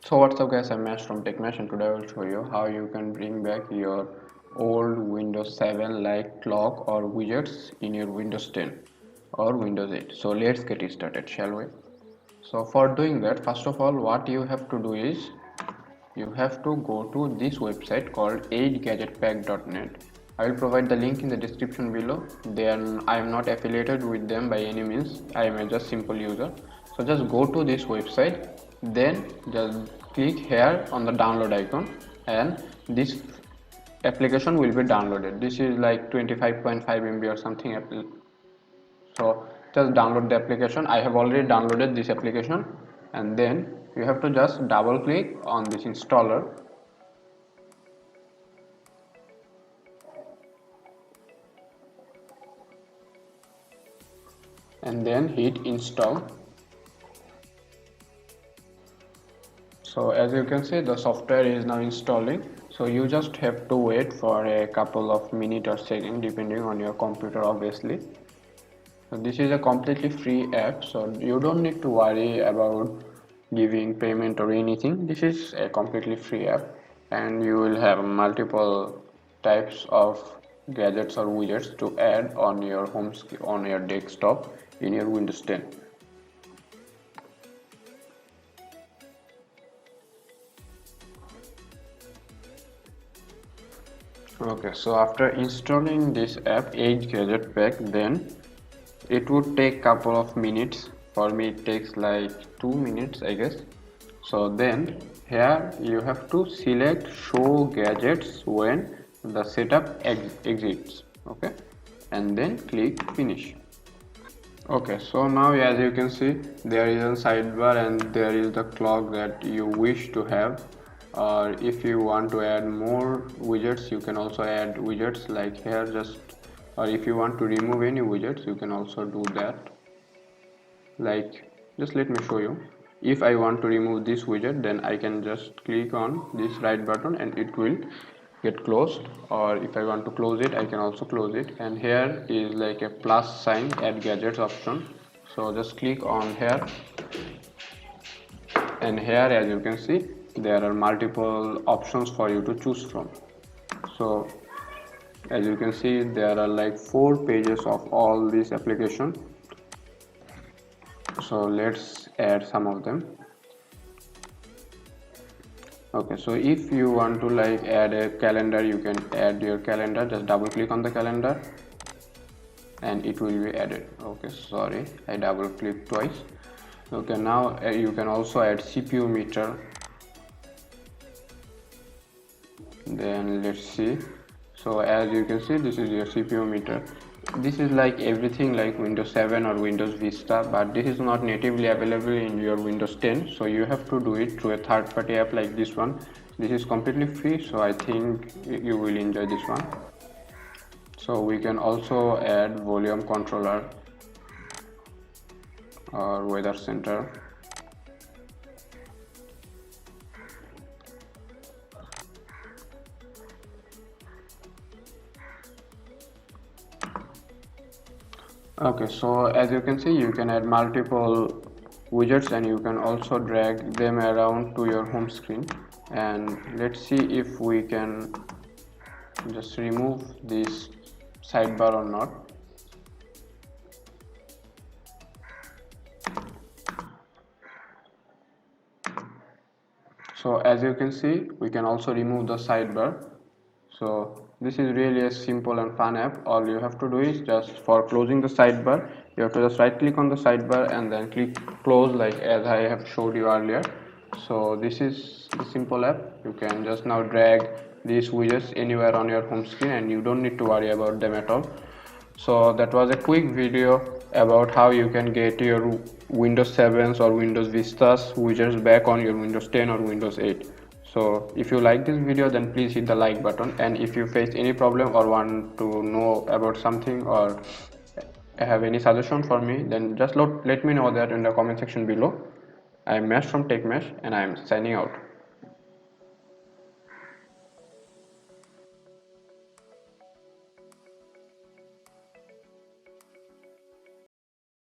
So what's up guys, I'm Mesh from TechMesh and today I will show you how you can bring back your old Windows 7 like clock or widgets in your Windows 10 or Windows 8. So let's get it started, shall we? So for doing that, first of all, what you have to do is you have to go to this website called 8gadgetpack.net. I will provide the link in the description below. Then I am not affiliated with them by any means. I am a just simple user. So just go to this website, then just click here on the download icon and this application will be downloaded. This is like 25.5 MB or something. So just download the application. I have already downloaded this application and then you have to just double click on this installer and then hit install. So as you can see, the software is now installing, so you just have to wait for a couple of minutes or seconds depending on your computer obviously. So this is a completely free app, so you don't need to worry about giving payment or anything. This is a completely free app and you will have multiple types of gadgets or widgets to add on your home screen, on your desktop in your Windows 10. Okay, so after installing this app 8 gadget pack, then it would take couple of minutes. For me it takes like 2 minutes I guess. So then here you have to select show gadgets when the setup exits, okay, and then click finish. Okay, so now as you can see, there is a sidebar and there is the clock that you wish to have, or if you want to add more widgets you can also add widgets like here, just, or if you want to remove any widgets you can also do that. Like, just let me show you. If I want to remove this widget, then I can just click on this right button and it will get closed, or if I want to close it I can also close it. And here is like a plus sign, add gadgets option, so just click on here and here as you can see there are multiple options for you to choose from. So as you can see there are like 4 pages of all this application, so let's add some of them. Okay, so if you want to like add a calendar, you can add your calendar, just double click on the calendar and it will be added. Okay, sorry, I double clicked twice. Okay, now you can also add CPU meter. Then let's see. So as you can see, this is your CPU meter. This is like everything like Windows 7 or Windows Vista, but this is not natively available in your Windows 10, so you have to do it through a third-party app like this one. This is completely free, so I think you will enjoy this one. So we can also add volume controller or weather center. Okay, so as you can see you can add multiple widgets and you can also drag them around to your home screen. And let's see if we can just remove this sidebar or not. So as you can see we can also remove the sidebar. So this is really a simple and fun app. All you have to do is just for closing the sidebar, you have to just right click on the sidebar and then click close like as I have showed you earlier. So this is the simple app. You can just now drag these widgets anywhere on your home screen and you don't need to worry about them at all. So that was a quick video about how you can get your Windows 7s or Windows Vistas widgets back on your Windows 10 or Windows 8. So if you like this video then please hit the like button, and if you face any problem or want to know about something or have any suggestion for me, then just let me know that in the comment section below. I am Mesh from TechMesh and I am signing out.